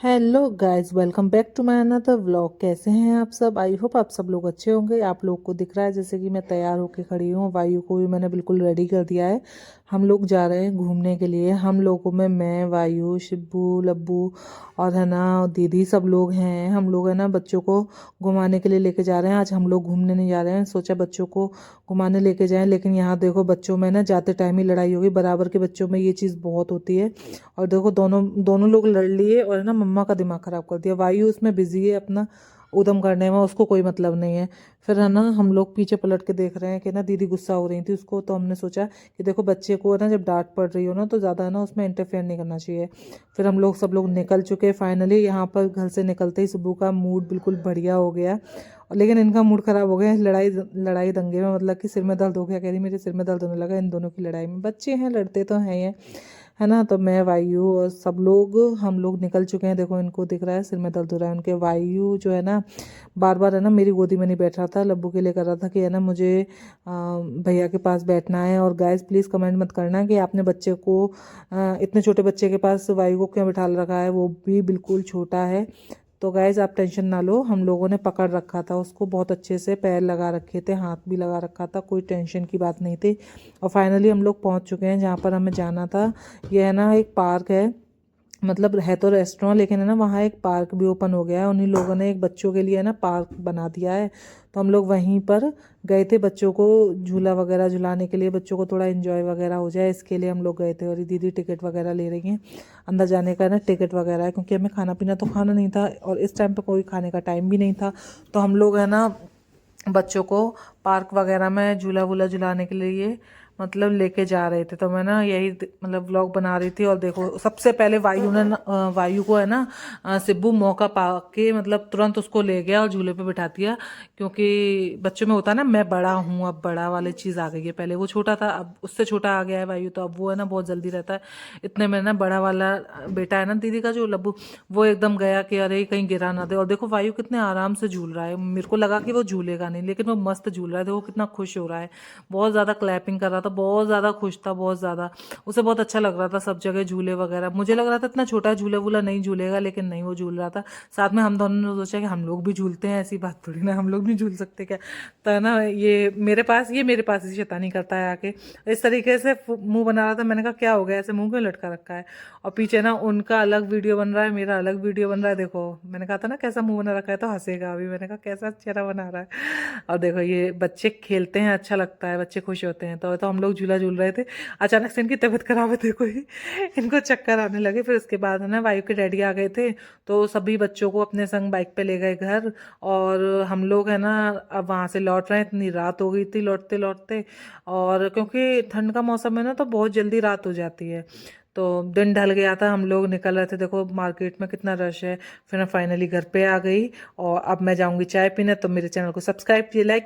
Hello guys, welcome back to my another vlog. कैसे हैं आप सब? आई होप आप सब लोग अच्छे होंगे। आप लोग को दिख रहा है जैसे कि मैं तैयार होके खड़ी हूँ। वायु को भी मैंने बिल्कुल रेडी कर दिया है। हम लोग जा रहे हैं घूमने के लिए। हम लोगों में मैं, वायु, शिब्बू, लब्बू और है ना दीदी, सब लोग हैं। हम लोग है ना बच्चों को घुमाने के लिए लेके जा रहे हैं। आज हम लोग घूमने नहीं जा रहे हैं, सोचा बच्चों को घुमाने लेके जाएं। लेकिन यहाँ देखो, बच्चों में ना जाते टाइम ही लड़ाई होगी। बराबर के बच्चों में ये चीज़ बहुत होती है। और देखो, दोनों दोनों लोग लड़ लिए और है ना मम्मा का दिमाग खराब कर दिया। वायु उसमें बिजी है अपना उदम करने में, उसको कोई मतलब नहीं है। फिर है ना हम लोग पीछे पलट के देख रहे हैं कि ना दीदी गुस्सा हो रही थी उसको। तो हमने सोचा कि देखो, बच्चे को है ना जब डांट पड़ रही हो ना तो ज़्यादा है ना उसमें इंटरफेयर नहीं करना चाहिए। फिर हम लोग सब लोग निकल चुके। फाइनली यहाँ पर घर से निकलते ही सुबह का मूड बिल्कुल बढ़िया हो गया। लेकिन इनका मूड खराब हो गया लड़ाई लड़ाई दंगे में। मतलब कि सिर में दर्द हो गया, कह रही मेरे सिर में दर्द होने लगा इन दोनों की लड़ाई में। बच्चे हैं, लड़ते तो हैं ये, है ना। तो मैं, वायु और सब लोग, हम लोग निकल चुके हैं। देखो, इनको दिख रहा है सिर में दर्द हो रहा है उनके। वायु जो है ना बार बार है ना मेरी गोदी में नहीं बैठ रहा था, लब्बू के लिए कर रहा था कि है ना मुझे भैया के पास बैठना है। और गाइस प्लीज़ कमेंट मत करना कि आपने बच्चे को इतने छोटे बच्चे के पास वायु को क्यों बिठा रखा है, वो भी बिल्कुल छोटा है। तो गाइज आप टेंशन ना लो, हम लोगों ने पकड़ रखा था उसको बहुत अच्छे से, पैर लगा रखे थे, हाथ भी लगा रखा था, कोई टेंशन की बात नहीं थी। और फाइनली हम लोग पहुंच चुके हैं जहाँ पर हमें जाना था। ये है ना एक पार्क है, मतलब है तो रेस्टोरेंट, लेकिन है ना वहाँ एक पार्क भी ओपन हो गया है। उन्हीं लोगों ने एक बच्चों के लिए है ना पार्क बना दिया है। तो हम लोग वहीं पर गए थे बच्चों को झूला वगैरह झुलाने के लिए, बच्चों को थोड़ा एंजॉय वगैरह हो जाए इसके लिए हम लोग गए थे। और ये दीदी टिकट वगैरह ले रही हैं। अंदर जाने का ना टिकट वगैरह है, क्योंकि हमें खाना पीना तो खाना नहीं था और इस टाइम पे कोई खाने का टाइम भी नहीं था। तो हम लोग है ना बच्चों को पार्क वगैरह में झूला वूला झुलाने के लिए मतलब लेके जा रहे थे। तो मैं ना यही मतलब व्लॉग बना रही थी। और देखो, सबसे पहले वायु ने वायु को है ना सिब्बू मौका पा के मतलब तुरंत उसको ले गया और झूले पे बिठा दिया। क्योंकि बच्चों में होता है ना, मैं बड़ा हूँ, अब बड़ा वाली चीज़ आ गई है। पहले वो छोटा था, अब उससे छोटा आ गया है वायु। तो अब वो है ना बहुत जल्दी रहता है। इतने में ना बड़ा वाला बेटा है ना दीदी का, जो लब्बू, वो एकदम गया कि अरे कहीं गिरा ना दे। और देखो वायु कितने आराम से झूल रहा है। मेरे को लगा कि वो झूलेगा नहीं, लेकिन वो मस्त झूल रहा है। देखो कितना खुश हो रहा है, बहुत ज़्यादा क्लैपिंग कर रहा था, बहुत ज़्यादा खुश था, बहुत ज़्यादा। उसे बहुत अच्छा लग रहा था सब जगह झूले वगैरह। मुझे लग रहा था इतना छोटा झूला वूला नहीं झूलेगा, लेकिन नहीं, वो झूल रहा था। साथ में हम दोनों ने सोचा कि हम लोग भी झूलते हैं, ऐसी बात थोड़ी ना, हम लोग नहीं झूल सकते क्या। तो है ना ये मेरे पास ही शैतानी करता है आके, इस तरीके से मुंह बना रहा था। मैंने कहा क्या हो गया, ऐसे मुंह क्यों लटका रखा है। और पीछे ना उनका अलग वीडियो बन रहा है, मेरा अलग वीडियो बन रहा है। देखो, मैंने कहा था ना कैसा मुंह बना रखा है, तो हंसेगा अभी। मैंने कहा कैसा चेहरा बना रहा है। और देखो, ये बच्चे खेलते हैं, अच्छा लगता है, बच्चे खुश होते हैं। तो हम लोग झूला झूल रहे थे, अचानक से इनकी तबीयत खराब है। देखो ही इनको चक्कर आने लगे। फिर उसके बाद है ना वायु के डैडी आ गए थे, तो सभी बच्चों को अपने संग बाइक पे ले गए घर। और हम लोग है ना अब वहाँ से लौट रहे हैं। इतनी रात हो गई थी लौटते लौटते, और क्योंकि ठंड का मौसम है ना तो बहुत जल्दी रात हो जाती है। तो दिन ढल गया था, हम लोग निकल रहे थे। देखो मार्केट में कितना रश है। फिर मैं फाइनली घर पे आ गई और अब मैं जाऊंगी चाय पीने। तो मेरे चैनल को सब्सक्राइब कीजिए, लाइक